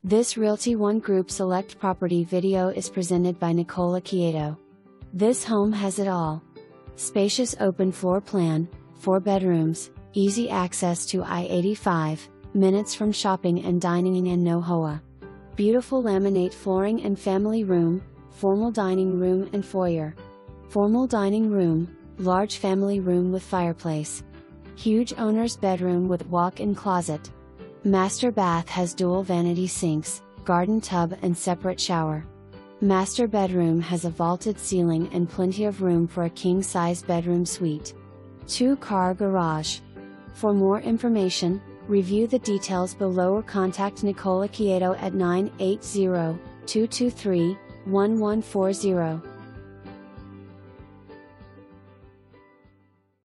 This Realty ONE Group Select property video is presented by Nicole Occhiato. This home has it all. Spacious open floor plan, 4 bedrooms, easy access to I-85, minutes from shopping and dining in NO HOA. Beautiful laminate flooring and family room, formal dining room and foyer. Formal dining room, large family room with fireplace. Huge owner's bedroom with walk-in closet. Master bath has dual vanity sinks, garden tub and separate shower. Master bedroom has a vaulted ceiling and plenty of room for a king-size bedroom suite. 2-car garage. For more information, review the details below or contact Nicole Occhiato at 980-223-1140.